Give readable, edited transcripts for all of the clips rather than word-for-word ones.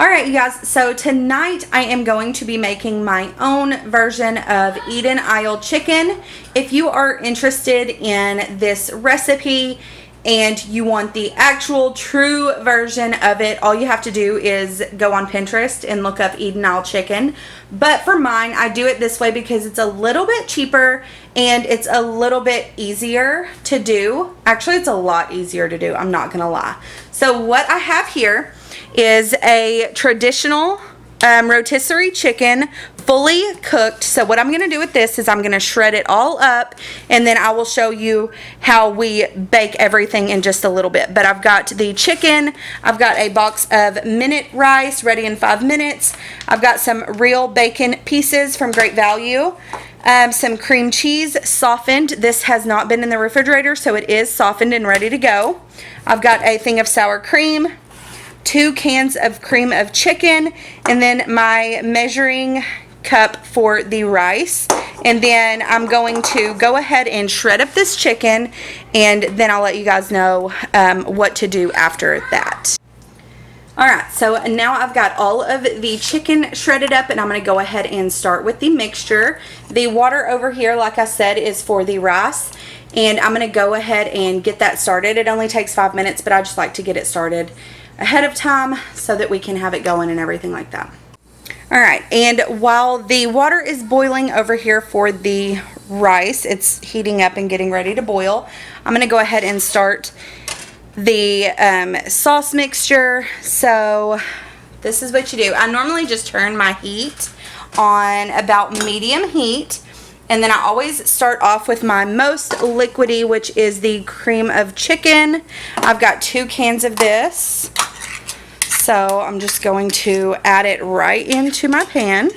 Alright, you guys, so tonight I am going to be making my own version of Eden Isle chicken. If you are interested in this recipe and you want the actual true version of it, all you have to do is go on Pinterest and look up Eden Isle chicken. But for mine, I do it this way because it's a little bit cheaper and it's a little bit easier to do. Actually, it's a lot easier to do, I'm not gonna lie. So what I have here is a traditional rotisserie chicken, fully cooked. So what I'm going to do with this is I'm going to shred it all up, and then I will show you how we bake everything in just a little bit. But I've got the chicken, I've got a box of minute rice ready in 5 minutes, I've got some real bacon pieces from Great Value, some cream cheese softened. This has not been in the refrigerator, so it is softened and ready to go. I've got a thing of sour cream, 2 cans of cream of chicken, and then my measuring cup for the rice. And then I'm going to go ahead and shred up this chicken, and then I'll let you guys know what to do after that. Alright, so now I've got all of the chicken shredded up, and I'm going to go ahead and start with the mixture. The water over here, like I said, is for the rice, and I'm going to go ahead and get that started. It only takes 5 minutes, but I just like to get it started ahead of time so that we can have it going and everything like that. Alright, and while the water is boiling over here for the rice, it's heating up and getting ready to boil, I'm going to go ahead and start the sauce mixture. So this is what you do. I normally just turn my heat on about medium heat, and then I always start off with my most liquidy, which is the cream of chicken. I've got 2 cans of this. So I'm just going to add it right into my pan.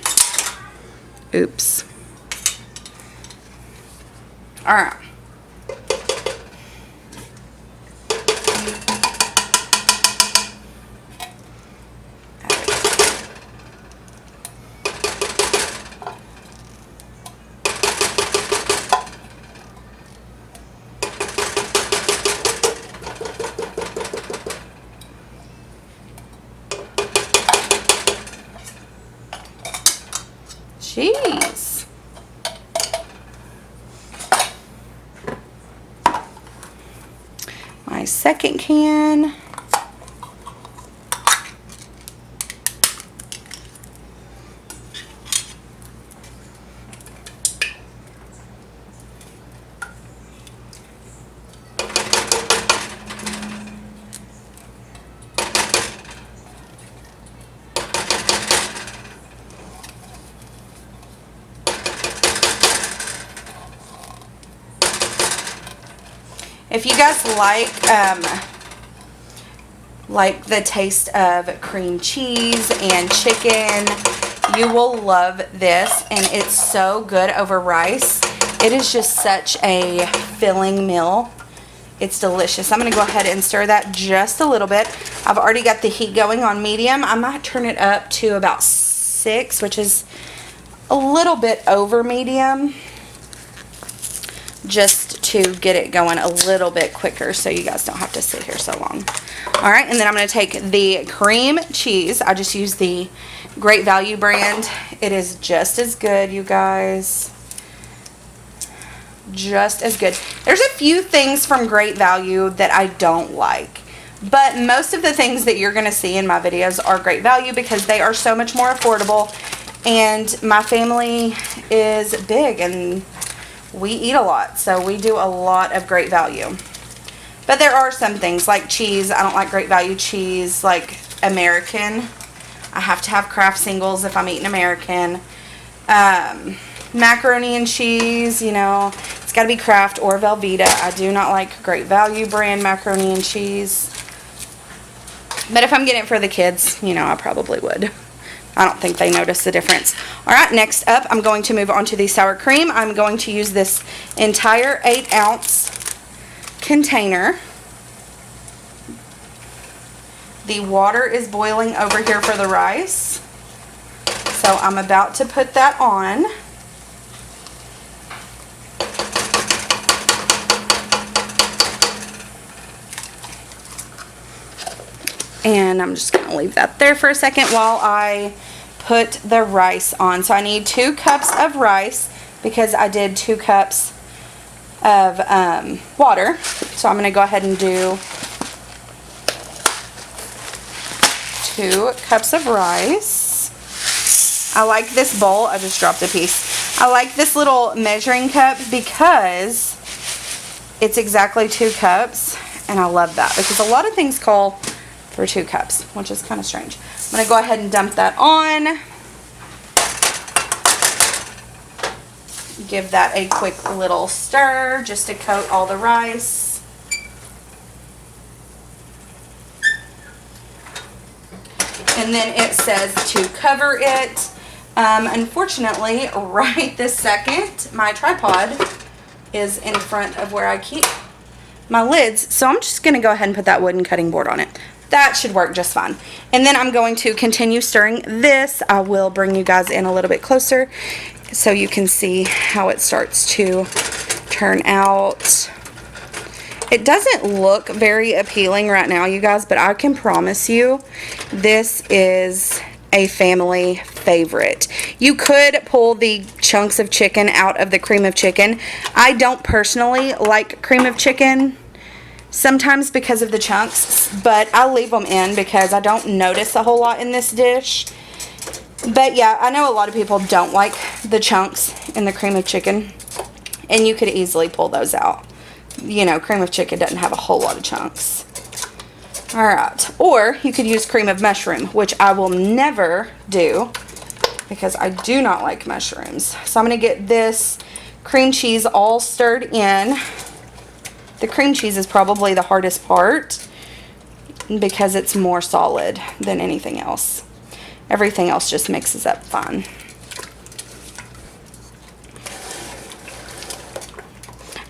Oops. Alright. Jeez. My second can. If you guys like the taste of cream cheese and chicken, you will love this, and it's so good over rice. It is just such a filling meal. It's delicious. I'm going to go ahead and stir that just a little bit. I've already got the heat going on medium. I might turn it up to about 6, which is a little bit over medium, just to get it going a little bit quicker so you guys don't have to sit here so long. Alright, and then I'm going to take the cream cheese. I just use the Great Value brand. It is just as good, you guys. Just as good. There's a few things from Great Value that I don't like, but most of the things that you're going to see in my videos are Great Value because they are so much more affordable, and my family is big and we eat a lot, so we do a lot of Great Value. But there are some things like cheese. I don't like Great Value cheese, like American. I have to have Kraft singles if I'm eating American. Macaroni and cheese, you know, it's got to be Kraft or Velveeta. I do not like Great Value brand macaroni and cheese. But if I'm getting it for the kids, you know, I probably would. I don't think they notice the difference. Alright, next up, I'm going to move on to the sour cream. I'm going to use this entire 8-ounce container. The water is boiling over here for the rice, so I'm about to put that on. And I'm just going to leave that there for a second while I put the rice on. So I need 2 cups of rice because I did 2 cups of water. So I'm going to go ahead and do 2 cups of rice. I like this bowl. I just dropped a piece. I like this little measuring cup because it's exactly 2 cups. And I love that because a lot of things call for 2 cups, which is kind of strange. I'm going to go ahead and dump that on. Give that a quick little stir just to coat all the rice. And then it says to cover it. Unfortunately, right this second, my tripod is in front of where I keep my lids, so I'm just going to go ahead and put that wooden cutting board on it. That should work just fine. And then I'm going to continue stirring this. I will bring you guys in a little bit closer so you can see how it starts to turn out. It doesn't look very appealing right now, you guys, but I can promise you this is a family favorite. You could pull the chunks of chicken out of the cream of chicken. I don't personally like cream of chicken sometimes because of the chunks, but I'll leave them in because I don't notice a whole lot in this dish. But yeah, I know a lot of people don't like the chunks in the cream of chicken, and you could easily pull those out. You know, cream of chicken doesn't have a whole lot of chunks. Alright, or you could use cream of mushroom, which I will never do because I do not like mushrooms. So I'm going to get this cream cheese all stirred in. The cream cheese is probably the hardest part because it's more solid than anything else. Everything else just mixes up fine.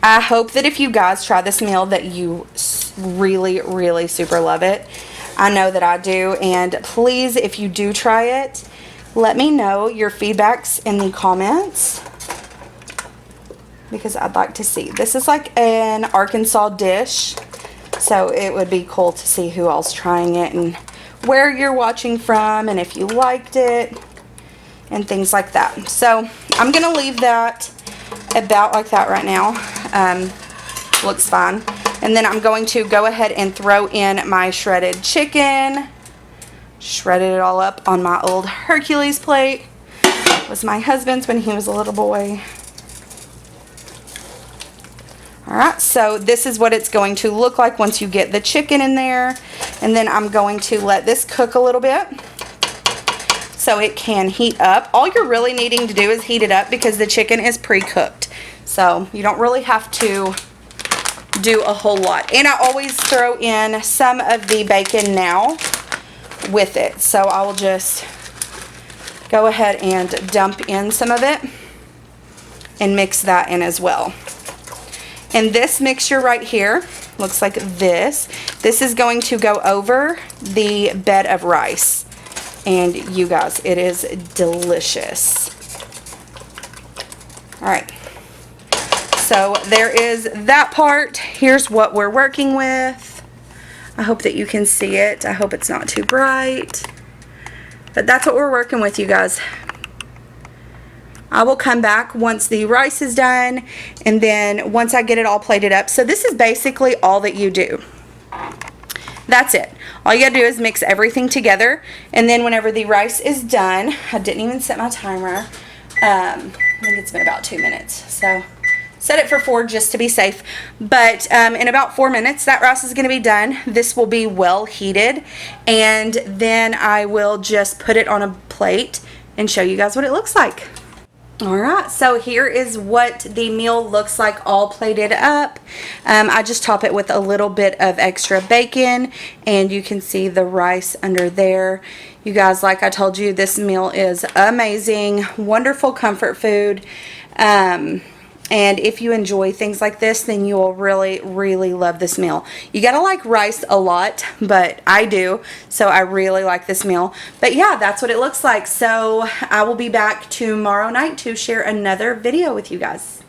I hope that if you guys try this meal that you really, really super love it. I know that I do, and please, if you do try it, let me know your feedbacks in the comments because I'd like to see. This is like an Arkansas dish, so it would be cool to see who else trying it and where you're watching from and if you liked it and things like that. So I'm gonna leave that about like that right now. Looks fine. And then I'm going to go ahead and throw in my shredded chicken. Shredded it all up on my old Hercules plate. It was my husband's when he was a little boy. Alright, so this is what it's going to look like once you get the chicken in there. And then I'm going to let this cook a little bit so it can heat up. All you're really needing to do is heat it up because the chicken is pre-cooked. So you don't really have to do a whole lot. And I always throw in some of the bacon now with it. So I will just go ahead and dump in some of it and mix that in as well. And this mixture right here looks like this. This is going to go over the bed of rice. And you guys, it is delicious. Alright. So there is that part. Here's what we're working with. I hope that you can see it. I hope it's not too bright. But that's what we're working with, you guys. I will come back once the rice is done and then once I get it all plated up. So this is basically all that you do. That's it. All you gotta do is mix everything together, and then whenever the rice is done, I didn't even set my timer. I think it's been about 2 minutes. So set it for 4 just to be safe. But in about 4 minutes, that rice is going to be done. This will be well heated. And then I will just put it on a plate and show you guys what it looks like. Alright, so here is what the meal looks like all plated up. I just top it with a little bit of extra bacon, and you can see the rice under there. You guys, like I told you, this meal is amazing, wonderful comfort food. And if you enjoy things like this, then you will really, really love this meal. You gotta like rice a lot, but I do, so I really like this meal. But yeah, that's what it looks like. So I will be back tomorrow night to share another video with you guys.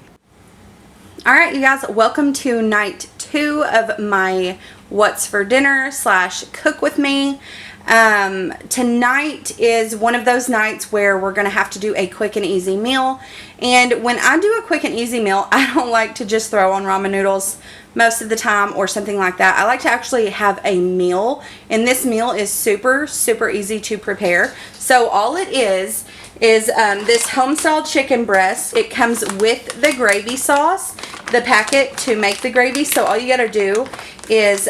Alright, you guys, welcome to night 2 of my what's for dinner / cook with me. Tonight is one of those nights where we're going to have to do a quick and easy meal. And when I do a quick and easy meal, I don't like to just throw on ramen noodles most of the time or something like that. I like to actually have a meal, and this meal is super, super easy to prepare. So all it is this home-style chicken breast. It comes with the gravy sauce, the packet to make the gravy. So all you got to do is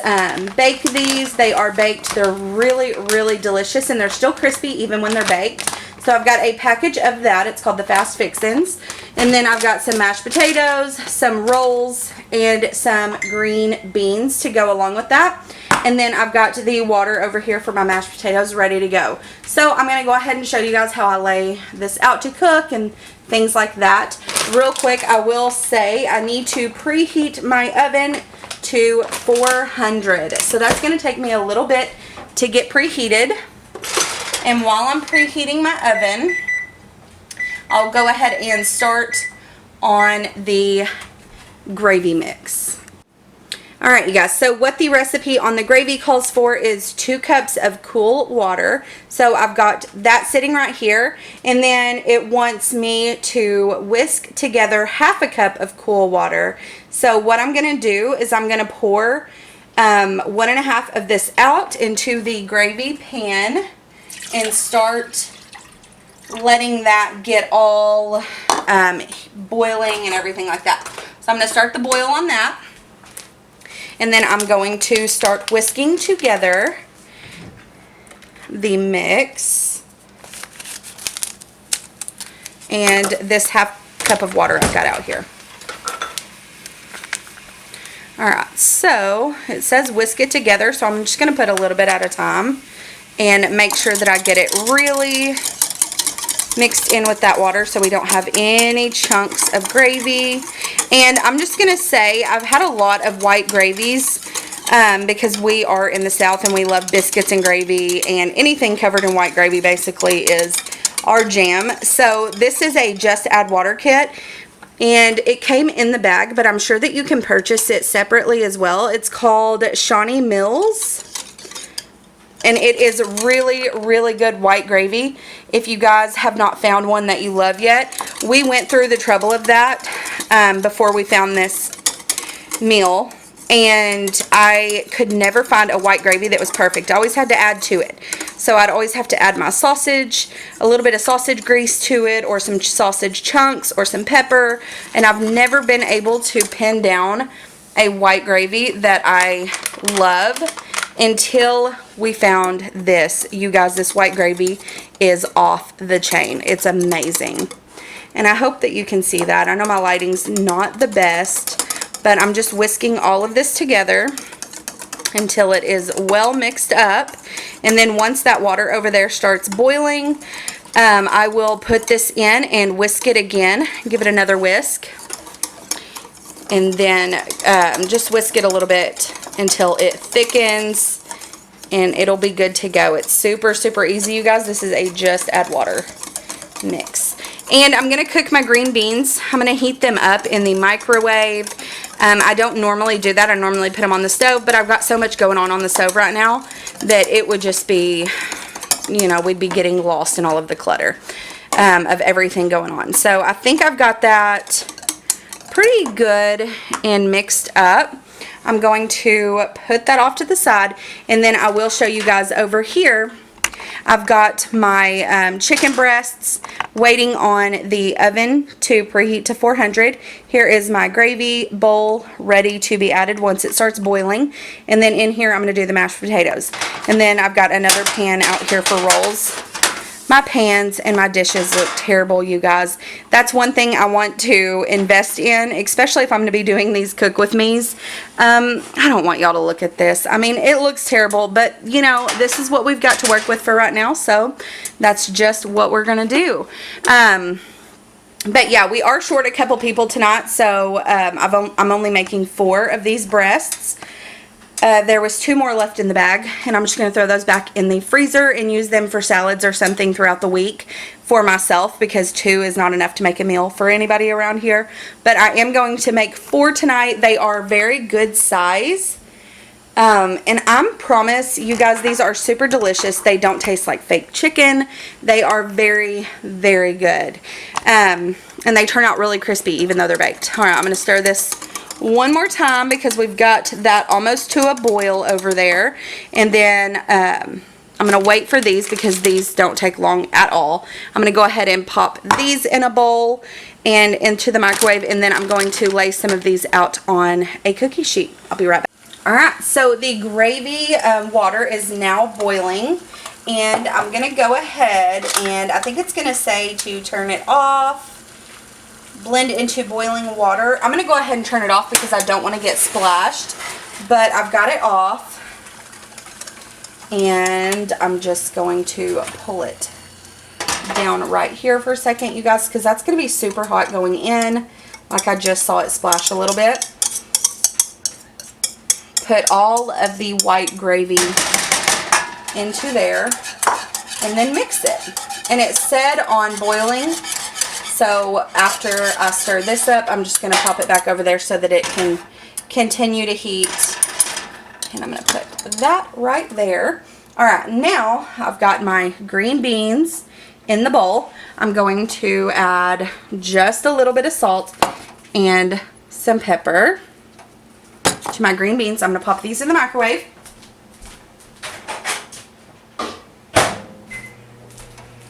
bake these. They are baked. They're really, really delicious, and they're still crispy even when they're baked. So I've got a package of that. It's called the Fast Fixins. And then I've got some mashed potatoes, some rolls, and some green beans to go along with that. And then I've got the water over here for my mashed potatoes ready to go. So I'm going to go ahead and show you guys how I lay this out to cook and things like that. Real quick, I will say I need to preheat my oven to 400. So that's going to take me a little bit to get preheated. And while I'm preheating my oven, I'll go ahead and start on the gravy mix. Alright, you guys, so what the recipe on the gravy calls for is 2 cups of cool water. So I've got that sitting right here, and then it wants me to whisk together 1/2 cup of cool water. So what I'm going to do is I'm going to pour 1 1/2 of this out into the gravy pan and start letting that get all boiling and everything like that. So I'm going to start the boil on that. And then I'm going to start whisking together the mix and this 1/2 cup of water I've got out here. Alright, so it says whisk it together, so I'm just going to put a little bit at a time and make sure that I get it really mixed in with that water so we don't have any chunks of gravy. And I'm just going to say I've had a lot of white gravies because we are in the South and we love biscuits and gravy, and anything covered in white gravy basically is our jam. So this is a Just Add Water kit, and it came in the bag, but I'm sure that you can purchase it separately as well. It's called Shawnee Mills. And it is really, really good white gravy. If you guys have not found one that you love yet, we went through the trouble of that before we found this meal. And I could never find a white gravy that was perfect. I always had to add to it. So I'd always have to add my sausage, a little bit of sausage grease to it, or some sausage chunks, or some pepper. And I've never been able to pin down a white gravy that I love until we found this. You guys, this white gravy is off the chain. It's amazing. And I hope that you can see that. I know my lighting's not the best, but I'm just whisking all of this together until it is well mixed up. And then once that water over there starts boiling, I will put this in and whisk it again. Give it another whisk. And then just whisk it a little bit until it thickens, and it'll be good to go. It's super, super easy, you guys. This is a Just Add Water mix. And I'm going to cook my green beans. I'm going to heat them up in the microwave. I don't normally do that. I normally put them on the stove, but I've got so much going on the stove right now that it would just be, you know, we'd be getting lost in all of the clutter of everything going on. So I think I've got that pretty good and mixed up. I'm going to put that off to the side, and then I will show you guys over here. I've got my chicken breasts waiting on the oven to preheat to 400. Here is my gravy bowl ready to be added once it starts boiling. And then in here I'm going to do the mashed potatoes. And then I've got another pan out here for rolls. My pans and my dishes look terrible, you guys. That's one thing I want to invest in, especially if I'm going to be doing these cook with me's. I don't want y'all to look at this. I mean, it looks terrible, but, you know, this is what we've got to work with for right now, so that's just what we're going to do. But, yeah, we are short a couple people tonight, so I'm only making 4 of these breasts. There was 2 more left in the bag, and I'm just going to throw those back in the freezer and use them for salads or something throughout the week for myself, because 2 is not enough to make a meal for anybody around here. But I am going to make 4 tonight. They are very good size. And I promise you guys, these are super delicious. They don't taste like fake chicken. They are very, very good. And they turn out really crispy even though they're baked. All right, I'm going to stir this one more time because we've got that almost to a boil over there. And then I'm going to wait for these because these don't take long at all. I'm going to go ahead and pop these in a bowl and into the microwave. And then I'm going to lay some of these out on a cookie sheet. I'll be right back. Alright, so the gravy water is now boiling, and I'm going to go ahead and I think it's going to say to turn it off, blend into boiling water. I'm going to go ahead and turn it off because I don't want to get splashed, but I've got it off, and I'm just going to pull it down right here for a second, you guys, because that's going to be super hot going in, like I just saw it splash a little bit. Put all of the white gravy into there and then mix it. And it said on boiling, so after I stir this up, I'm just going to pop it back over there so that it can continue to heat. And I'm going to put that right there. Alright, now I've got my green beans in the bowl. I'm going to add just a little bit of salt and some pepper to my green beans. I'm going to pop these in the microwave.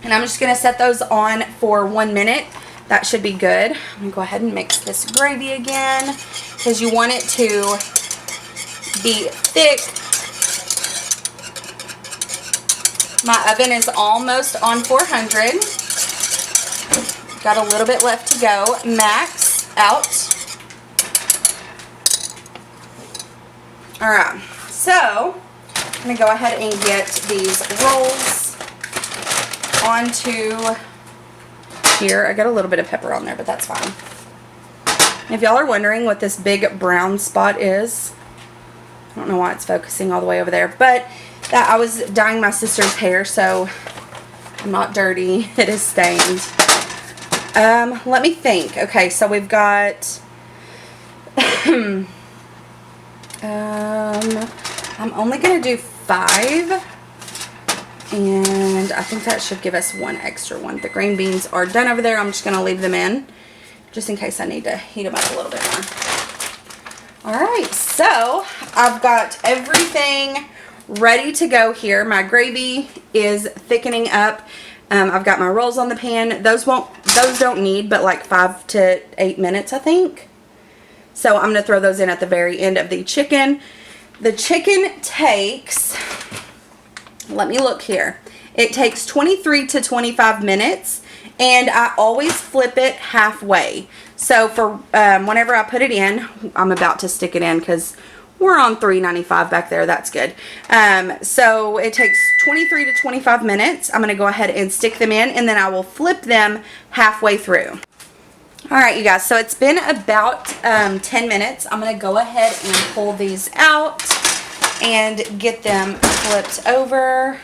And I'm just going to set those on for 1 minute. That should be good. I'm going to go ahead and mix this gravy again because you want it to be thick. My oven is almost on 400. Got a little bit left to go. Max out. Alright, so I'm going to go ahead and get these rolls onto here. I got a little bit of pepper on there, but that's fine. If y'all are wondering what this big brown spot is, I don't know why it's focusing all the way over there, but that I was dyeing my sister's hair, so I'm not dirty. It is stained. Let me think. Okay, so we've got I'm only going to do 5, and I think that should give us 1 extra one. The green beans are done over there. I'm just going to leave them in just in case I need to heat them up a little bit more. Alright, so I've got everything ready to go here. My gravy is thickening up. I've got my rolls on the pan. Those don't need but like 5 to 8 minutes, I think. So I'm going to throw those in at the very end of the chicken. The chicken takes, let me look here. It takes 23 to 25 minutes, and I always flip it halfway. So for whenever I put it in, I'm about to stick it in because we're on 395 back there. That's good. So it takes 23 to 25 minutes. I'm going to go ahead and stick them in, and then I will flip them halfway through. Alright, you guys, so it's been about 10 minutes. I'm going to go ahead and pull these out and get them flipped over.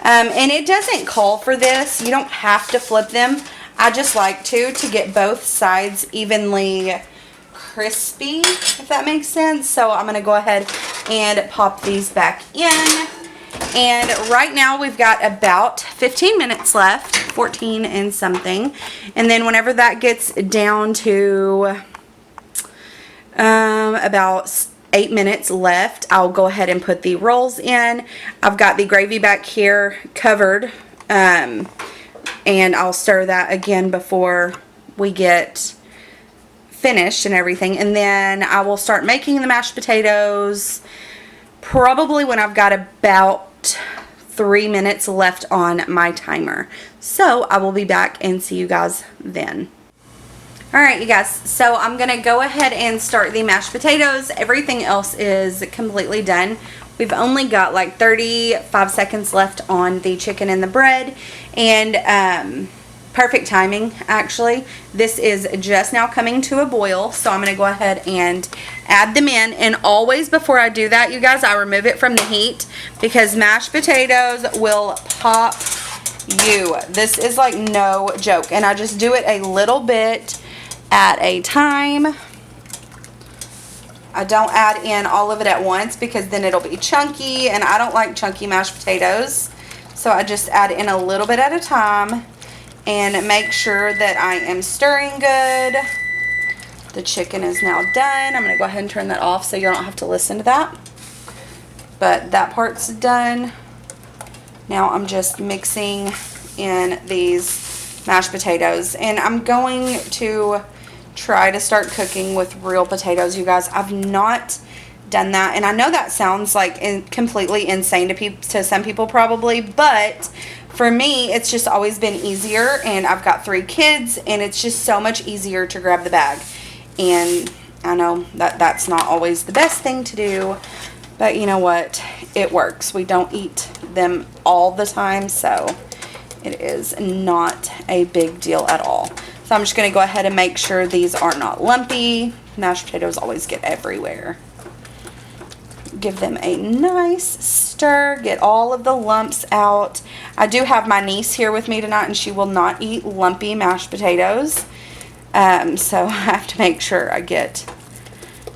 And it doesn't call for this. You don't have to flip them. I just like to get both sides evenly crispy, if that makes sense. So I'm going to go ahead and pop these back in. And right now we've got about 15 minutes left, 14 and something. And then whenever that gets down to about 8 minutes left, I'll go ahead and put the rolls in. I've got the gravy back here covered, and I'll stir that again before we get finished and everything. And then I will start making the mashed potatoes probably when I've got about 3 minutes left on my timer. So I will be back and see you guys then. Alright, you guys, so I'm going to go ahead and start the mashed potatoes. Everything else is completely done. We've only got like 35 seconds left on the chicken and the bread, and perfect timing, actually. This is just now coming to a boil, so I'm going to go ahead and add them in. And always before I do that, you guys, I remove it from the heat because mashed potatoes will pop you. This is like no joke, and I just do it a little bit at a time. I don't add in all of it at once because then it'll be chunky, and I don't like chunky mashed potatoes. So I just add in a little bit at a time and make sure that I am stirring good. The chicken is now done. I'm going to go ahead and turn that off so you don't have to listen to that. But that part's done. Now I'm just mixing in these mashed potatoes. And I'm going to try to start cooking with real potatoes, you guys. I've not done that, and I know that sounds like completely insane to some people probably, but for me it's just always been easier, and I've got 3 kids, and it's just so much easier to grab the bag. And I know that that's not always the best thing to do, but you know what, it works. We don't eat them all the time, so it is not a big deal at all. So I'm just going to go ahead and make sure these are not lumpy. Mashed potatoes always get everywhere. Give them a nice stir. Get all of the lumps out. I do have my niece here with me tonight, and she will not eat lumpy mashed potatoes. So I have to make sure I get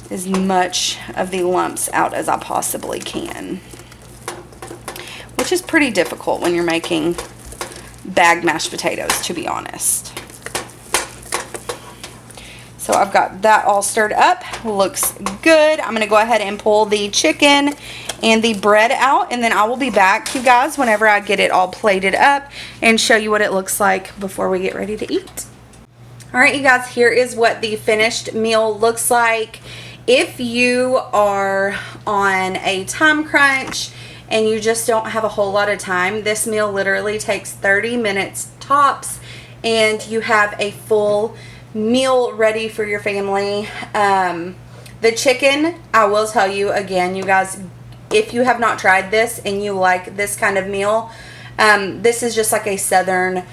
as much of the lumps out as I possibly can. Which is pretty difficult when you're making bagged mashed potatoes, to be honest. So I've got that all stirred up. Looks good. I'm going to go ahead and pull the chicken and the bread out, and then I will be back, you guys, whenever I get it all plated up and show you what it looks like before we get ready to eat. Alright, you guys, here is what the finished meal looks like. If you are on a time crunch and you just don't have a whole lot of time, this meal literally takes 30 minutes tops, and you have a full meal ready for your family. The chicken, I will tell you again, you guys, if you have not tried this and you like this kind of meal, this is just like a southern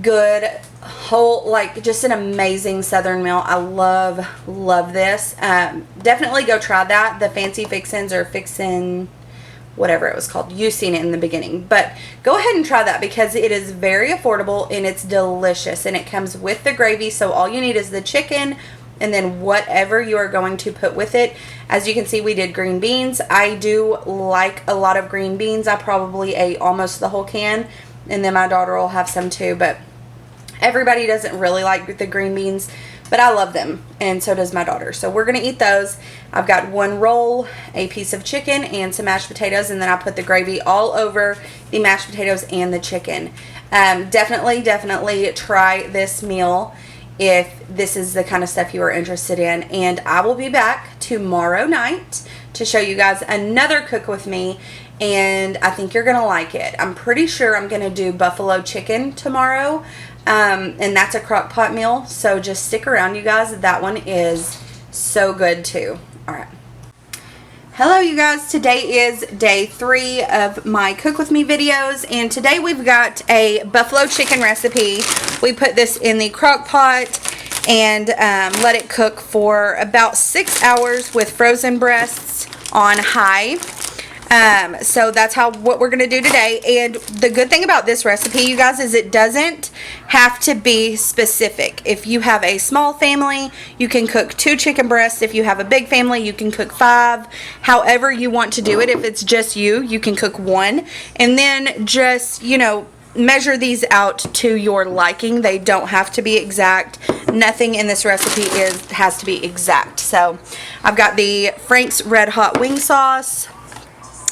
good whole, like just an amazing southern meal. I love this. Definitely go try that. The fancy fixins or fixin, whatever it was called. You've seen it in the beginning, but go ahead and try that because it is very affordable and it's delicious, and it comes with the gravy. So all you need is the chicken and then whatever you are going to put with it. As you can see, we did green beans. I do like a lot of green beans. I probably ate almost the whole can, and then my daughter will have some too, but everybody doesn't really like the green beans, but I love them, and so does my daughter. So we're going to eat those. I've got one roll, a piece of chicken, and some mashed potatoes, and then I put the gravy all over the mashed potatoes and the chicken. Definitely try this meal if this is the kind of stuff you are interested in. And I will be back tomorrow night to show you guys another cook with me, and I think you're going to like it. I'm pretty sure I'm going to do buffalo chicken tomorrow. And that's a crock pot meal, so just stick around, you guys. That one is so good too. Alright. Hello, you guys. Today is day 3 of my cook with me videos, and today we've got a buffalo chicken recipe. We put this in the crock pot and let it cook for about 6 hours with frozen breasts on high. So that's what we're going to do today. And the good thing about this recipe, you guys, is it doesn't have to be specific. If you have a small family, you can cook 2 chicken breasts. If you have a big family, you can cook 5. However you want to do it. If it's just you can cook 1. And then just, you know, measure these out to your liking. They don't have to be exact. Nothing in this recipe has to be exact. So I've got the Frank's Red Hot Wing Sauce,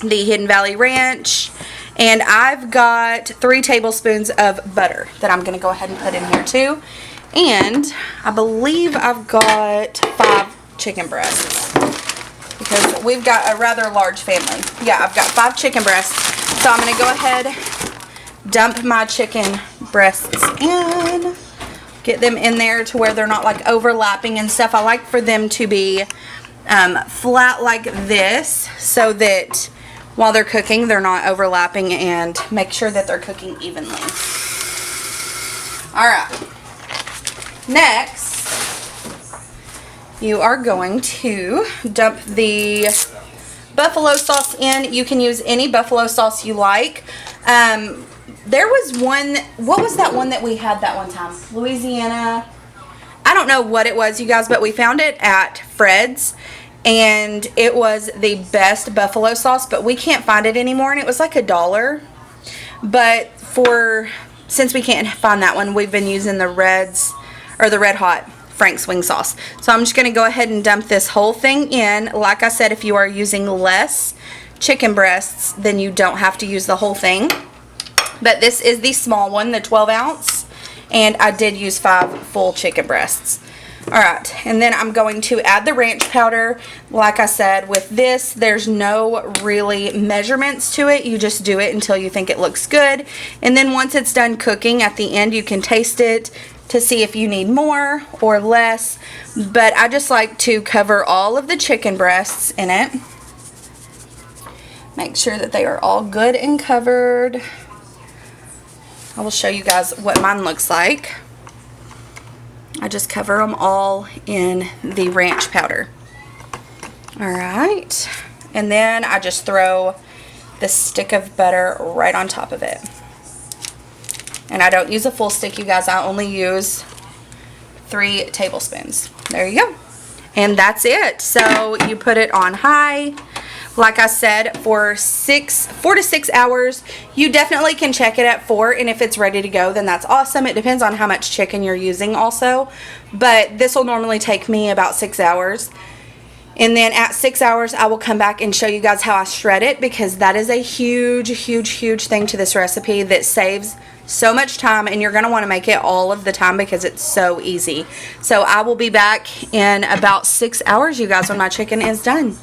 the Hidden Valley Ranch, and I've got 3 tablespoons of butter that I'm going to go ahead and put in here too. And I believe I've got 5 chicken breasts because we've got a rather large family. Yeah, I've got 5 chicken breasts. So I'm going to go ahead, dump my chicken breasts in, get them in there to where they're not like overlapping and stuff. I like for them to be flat like this so that while they're cooking, they're not overlapping, and make sure that they're cooking evenly. Alright. Next, you are going to dump the buffalo sauce in. You can use any buffalo sauce you like. There was one, what was that one that we had that one time? Louisiana. I don't know what it was, you guys, but we found it at Fred's. and it was the best buffalo sauce, but we can't find it anymore, and it was like $1. But since we can't find that one, we've been using the Red Hot Frank's wing sauce. So I'm just going to go ahead and dump this whole thing in. Like I said, if you are using less chicken breasts, then you don't have to use the whole thing. But this is the small one, the 12 ounce, and I did use 5 full chicken breasts. Alright, and then I'm going to add the ranch powder. Like I said, with this, there's no really measurements to it. You just do it until you think it looks good. And then once it's done cooking, at the end you can taste it to see if you need more or less. But I just like to cover all of the chicken breasts in it. Make sure that they are all good and covered. I will show you guys what mine looks like. I just cover them all in the ranch powder. Alright, and then I just throw the stick of butter right on top of it. And I don't use a full stick, you guys. I only use 3 tablespoons. There you go. And that's it. So you put it on high. Like I said, for 4 to 6 hours. You definitely can check it at 4, and if it's ready to go, then that's awesome. It depends on how much chicken you're using also, but this will normally take me about 6 hours. And then at 6 hours, I will come back and show you guys how I shred it, because that is a huge, huge, huge thing to this recipe that saves so much time, and you're going to want to make it all of the time because it's so easy. So I will be back in about 6 hours, you guys, when my chicken is done.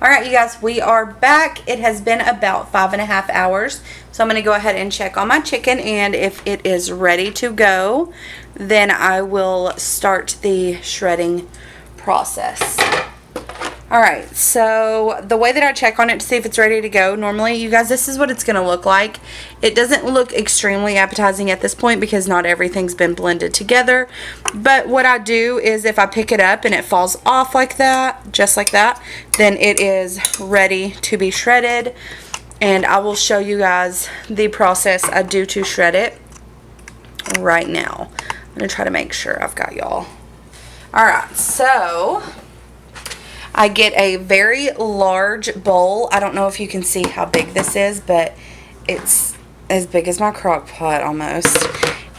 Alright, you guys, we are back. It has been about 5.5 hours. So I'm going to go ahead and check on my chicken, and if it is ready to go, then I will start the shredding process. Alright, so the way that I check on it to see if it's ready to go, normally, you guys, this is what it's going to look like. It doesn't look extremely appetizing at this point because not everything's been blended together. But what I do is if I pick it up and it falls off like that, just like that, then it is ready to be shredded. And I will show you guys the process I do to shred it right now. I'm going to try to make sure I've got y'all. Alright, so I get a very large bowl. I don't know if you can see how big this is, but it's as big as my crock pot almost.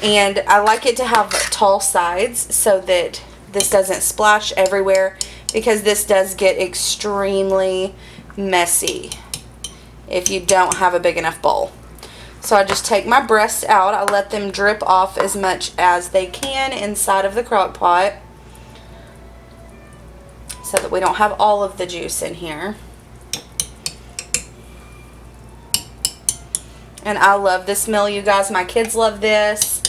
And I like it to have tall sides so that this doesn't splash everywhere, because this does get extremely messy if you don't have a big enough bowl. So I just take my breasts out. I let them drip off as much as they can inside of the crock pot, so that we don't have all of the juice in here. And I love this meal, you guys. My kids love this.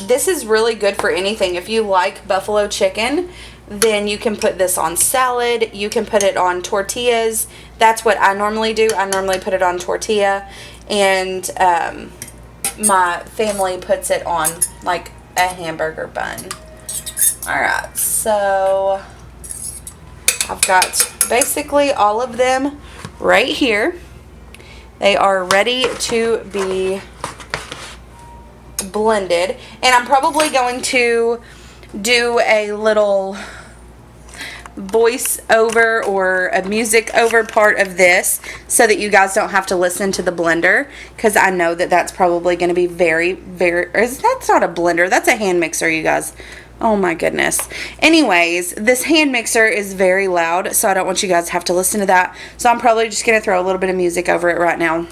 This is really good for anything. If you like buffalo chicken, then you can put this on salad. You can put it on tortillas. That's what I normally do. I normally put it on tortilla. And my family puts it on like a hamburger bun. Alright, so I've got basically all of them right here. They are ready to be blended. And I'm probably going to do a little voice over or a music over part of this so that you guys don't have to listen to the blender, because I know that that's probably going to be very, that's not a blender, that's a hand mixer, you guys. Oh my goodness. Anyways, this hand mixer is very loud, so I don't want you guys to have to listen to that. So I'm probably just going to throw a little bit of music over it right now.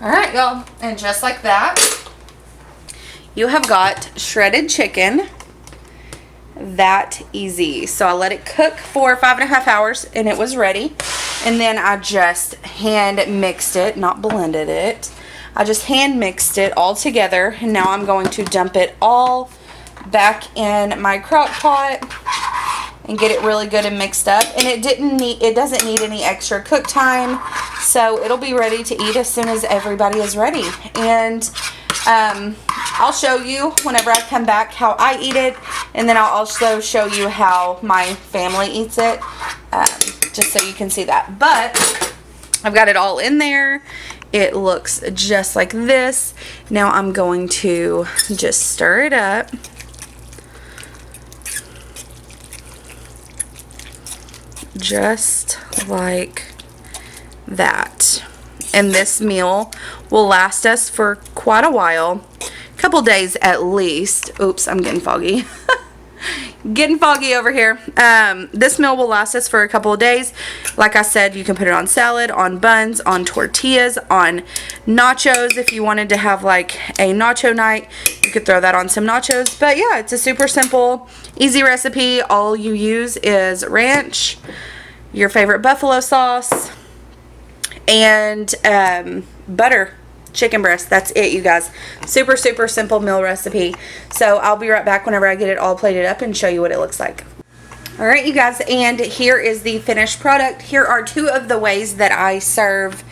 Alright, y'all, and just like that, you have got shredded chicken. That easy. So I let it cook for 5.5 hours, and it was ready. And then I just hand mixed it, not blended it. I just hand mixed it all together, and now I'm going to dump it all back in my crock pot. and get it really good and mixed up. And it doesn't need any extra cook time, so it'll be ready to eat as soon as everybody is ready. And I'll show you whenever I come back how I eat it, and then I'll also show you how my family eats it, just so you can see that. But I've got it all in there. It looks just like this. Now I'm going to just stir it up. Just like that. And this meal will last us for quite a while. A couple days at least. Oops, I'm getting foggy. Getting foggy over here. This meal will last us for a couple of days. Like I said, you can put it on salad, on buns, on tortillas, on nachos. If you wanted to have like a nacho night, you could throw that on some nachos. But yeah, it's a super simple, easy recipe. All you use is ranch, your favorite buffalo sauce, and butter. Chicken breast. That's it, you guys. Super, super simple meal recipe. So I'll be right back whenever I get it all plated up and show you what it looks like. Alright, you guys, and here is the finished product. Here are two of the ways that I serve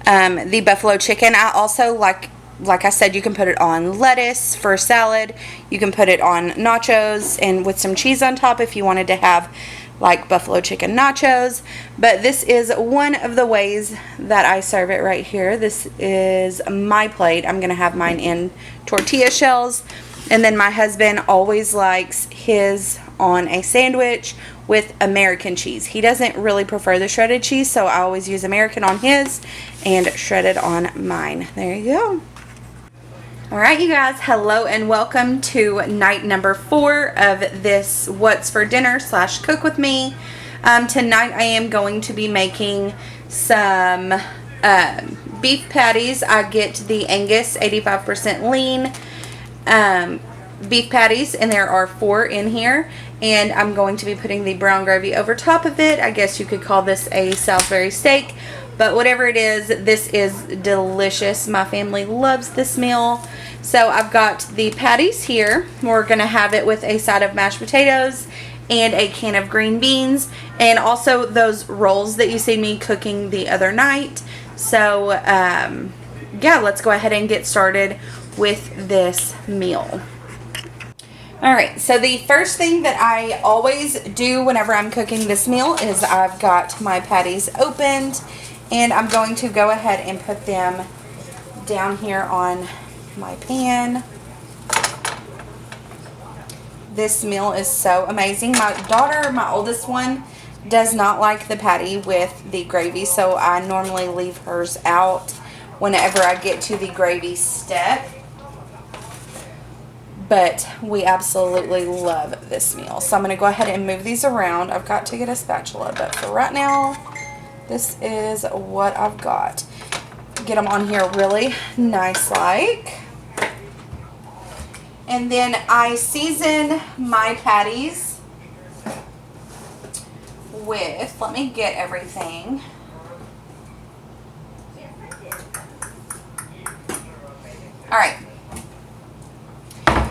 the buffalo chicken. I also, like I said, you can put it on lettuce for salad. You can put it on nachos and with some cheese on top if you wanted to have like buffalo chicken nachos. But this is one of the ways that I serve it right here. This is my plate. I'm gonna have mine in tortilla shells, and then my husband always likes his on a sandwich with American cheese. He doesn't really prefer the shredded cheese, so I always use American on his and shredded on mine. There you go. Alright, you guys, hello and welcome to night number 4 of this What's for Dinner / Cook With Me. Tonight I am going to be making some beef patties. I get the Angus 85% lean beef patties, and there are 4 in here. And I'm going to be putting the brown gravy over top of it. I guess you could call this a Salisbury steak, but whatever it is, this is delicious. My family loves this meal. So I've got the patties here. We're going to have it with a side of mashed potatoes and a can of green beans, and also those rolls that you see me cooking the other night. So yeah, let's go ahead and get started with this meal. Alright, so the first thing that I always do whenever I'm cooking this meal is I've got my patties opened, and I'm going to go ahead and put them down here on my pan. This meal is so amazing. My daughter, my oldest one, does not like the patty with the gravy, so I normally leave hers out whenever I get to the gravy step. But we absolutely love this meal. So I'm going to go ahead and move these around. I've got to get a spatula, but for right now, this is what I've got. Get them on here really nice like. And then I season my patties with, let me get everything. Alright.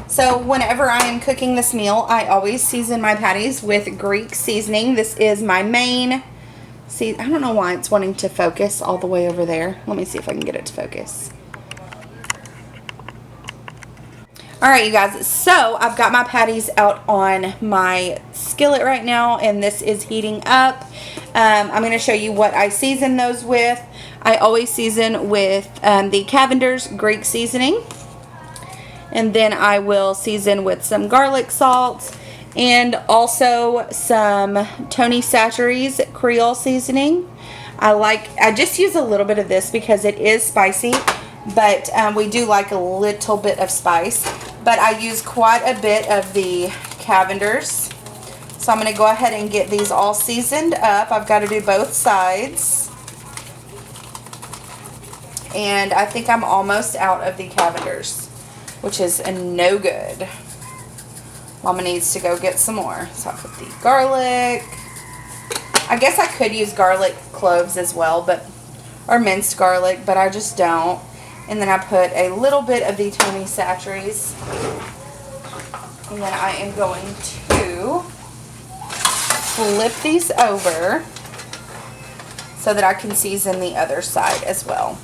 So whenever I am cooking this meal, I always season my patties with Greek seasoning. This is my main. See, I don't know why it's wanting to focus all the way over there. Let me see if I can get it to focus. Alright, you guys, so I've got my patties out on my skillet right now, and this is heating up. I'm going to show you what I season those with. I always season with the Cavender's Greek seasoning. And then I will season with some garlic salt and also some Tony Chachere's Creole seasoning. I just use a little bit of this because it is spicy, but we do like a little bit of spice. But I use quite a bit of the Cavender's. So I'm going to go ahead and get these all seasoned up. I've got to do both sides. And I think I'm almost out of the Cavender's, which is no good. Mama needs to go get some more. So I put the garlic. I guess I could use garlic cloves as well, or minced garlic, but I just don't. And then I put a little bit of the Tony Chachere's. And then I am going to flip these over so that I can season the other side as well.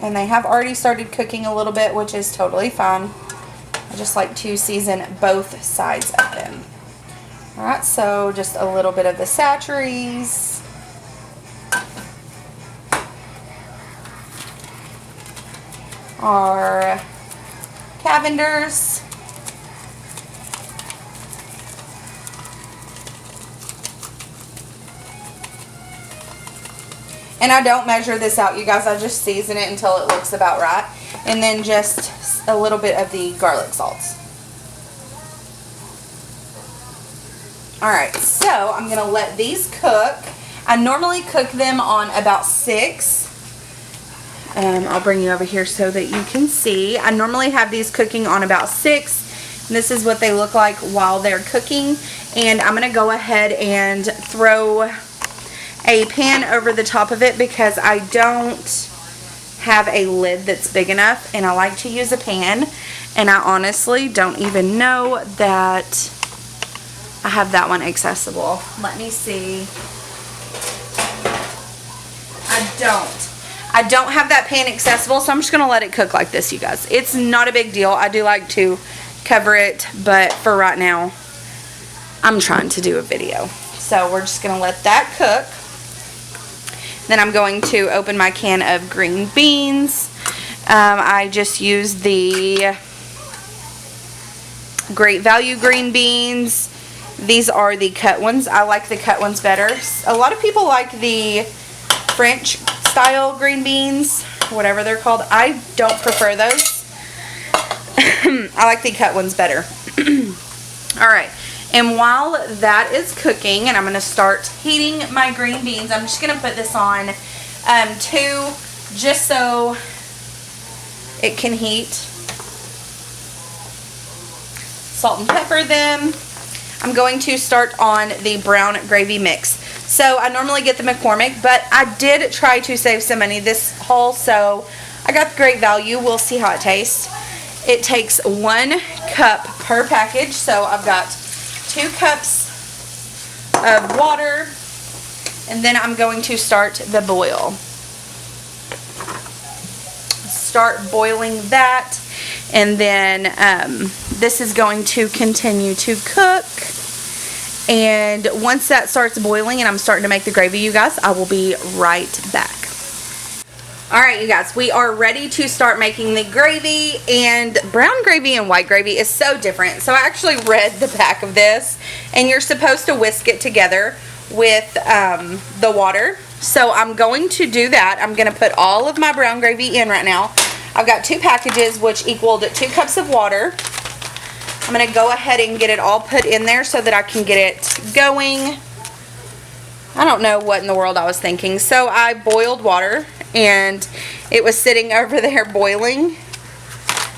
And they have already started cooking a little bit, which is totally fine. I just like to season both sides of them. Alright, so just a little bit of the Satcheries. Our Cavenders. And I don't measure this out, you guys. I just season it until it looks about right. And then just a little bit of the garlic salts. Alright, so I'm going to let these cook. I normally cook them on about 6. I'll bring you over here so that you can see. I normally have these cooking on about 6. And this is what they look like while they're cooking. And I'm going to go ahead and throw a pan over the top of it because I don't have a lid that's big enough, and I like to use a pan, and I honestly don't even know that I have that one accessible. Let me see. I don't have that pan accessible, so I'm just going to let it cook like this, you guys. It's not a big deal. I do like to cover it, but for right now, I'm trying to do a video. So we're just going to let that cook. Then I'm going to open my can of green beans. I just used the Great Value green beans. These are the cut ones. I like the cut ones better. A lot of people like the French style green beans, whatever they're called. I don't prefer those. I like the cut ones better. Alright. And while that is cooking, and I'm going to start heating my green beans, I'm just going to put this on 2 just so it can heat. Salt and pepper them. I'm going to start on the brown gravy mix. So I normally get the McCormick, but I did try to save some money this haul, so I got the Great Value. We'll see how it tastes. It takes 1 cup per package, so I've got 2 cups of water, and then I'm going to start the boil. Start boiling that, and then this is going to continue to cook. And once that starts boiling and I'm starting to make the gravy, you guys, I will be right back. Alright, you guys, we are ready to start making the gravy, and brown gravy and white gravy is so different. So I actually read the back of this, and you're supposed to whisk it together with the water. So I'm going to do that. I'm going to put all of my brown gravy in right now. I've got 2 packages, which equaled 2 cups of water. I'm going to go ahead and get it all put in there so that I can get it going. I don't know what in the world I was thinking. So I boiled water, and it was sitting over there boiling.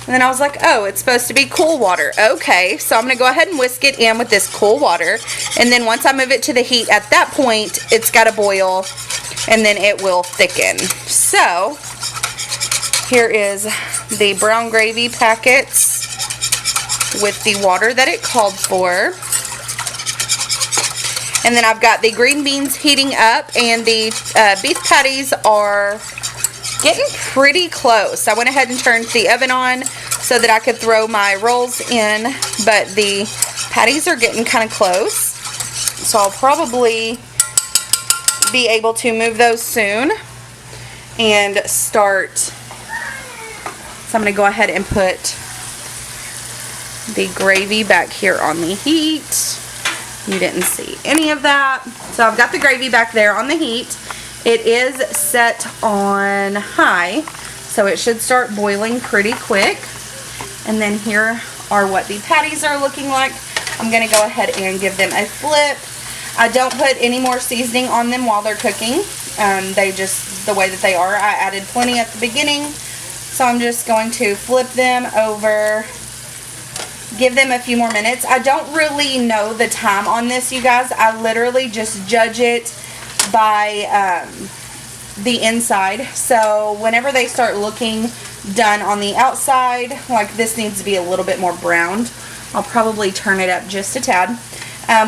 And then I was like, oh, it's supposed to be cool water. Okay, so I'm going to go ahead and whisk it in with this cool water. And then once I move it to the heat, at that point, it's got to boil, and then it will thicken. So here is the brown gravy packets with the water that it called for. And then I've got the green beans heating up, and the beef patties are getting pretty close. I went ahead and turned the oven on so that I could throw my rolls in, but the patties are getting kind of close. So I'll probably be able to move those soon and start. So I'm going to go ahead and put the gravy back here on the heat. You didn't see any of that. So I've got the gravy back there on the heat. It is set on high, so it should start boiling pretty quick. And then here are what the patties are looking like. I'm going to go ahead and give them a flip. I don't put any more seasoning on them while they're cooking. They just, the way that they are, I added plenty at the beginning. So I'm just going to flip them over. Give them a few more minutes. I don't really know the time on this, you guys. I literally just judge it by the inside. So whenever they start looking done on the outside. Like this needs to be a little bit more browned. I'll probably turn it up just a tad.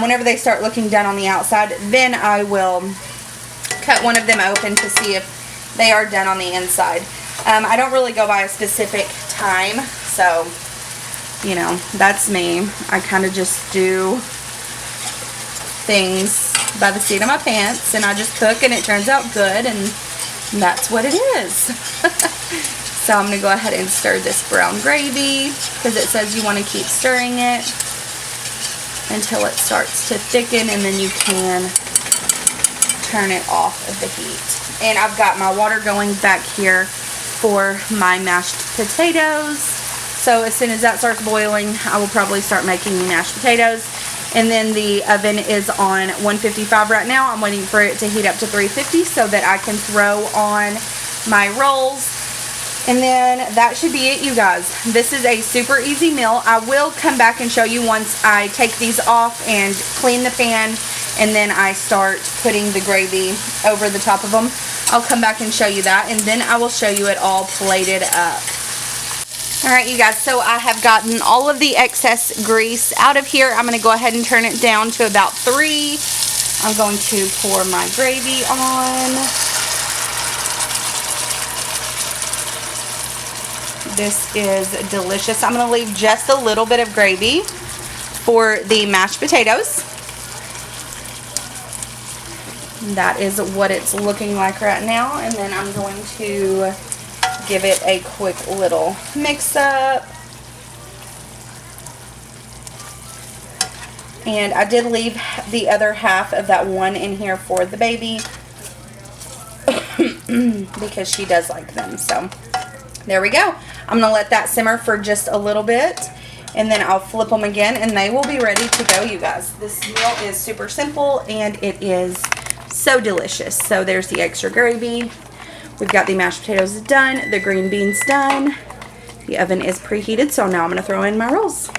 Whenever they start looking done on the outside, then I will cut one of them open to see if they are done on the inside. I don't really go by a specific time, so, you know, that's me. I kind of just do things by the seat of my pants, and I just cook and it turns out good, and that's what it is. So I'm going to go ahead and stir this brown gravy, because it says you want to keep stirring it until it starts to thicken, and then you can turn it off of the heat. And I've got my water going back here for my mashed potatoes. So as soon as that starts boiling, I will probably start making the mashed potatoes. And then the oven is on 155 right now. I'm waiting for it to heat up to 350 so that I can throw on my rolls. And then that should be it, you guys. This is a super easy meal. I will come back and show you once I take these off and clean the pan, and then I start putting the gravy over the top of them. I'll come back and show you that, and then I will show you it all plated up. Alright, you guys, so I have gotten all of the excess grease out of here. I'm going to go ahead and turn it down to about 3. I'm going to pour my gravy on. This is delicious. I'm going to leave just a little bit of gravy for the mashed potatoes. That is what it's looking like right now. And then I'm going to give it a quick little mix up. And I did leave the other half of that one in here for the baby because she does like them. So there we go. I'm going to let that simmer for just a little bit, and then I'll flip them again, and they will be ready to go, you guys. This meal is super simple, and it is so delicious. So there's the extra gravy. We've got the mashed potatoes done, the green beans done. The oven is preheated, so now I'm going to throw in my rolls.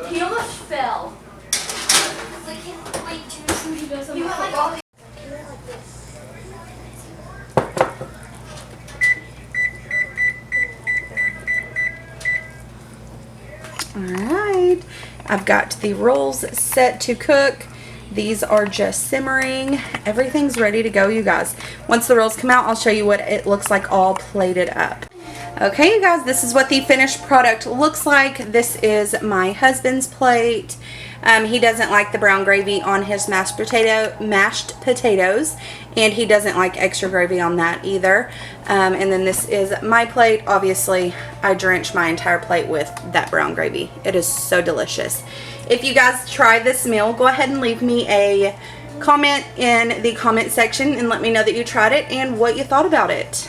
He almost fell. Alright, I've got the rolls set to cook. These are just simmering. Everything's ready to go, you guys. Once the rolls come out, I'll show you what it looks like all plated up. Okay, you guys, this is what the finished product looks like. This is my husband's plate. He doesn't like the brown gravy on his mashed potatoes, and he doesn't like extra gravy on that either. And then this is my plate. Obviously, I drench my entire plate with that brown gravy. It is so delicious. If you guys try this meal, go ahead and leave me a comment in the comment section and let me know that you tried it and what you thought about it.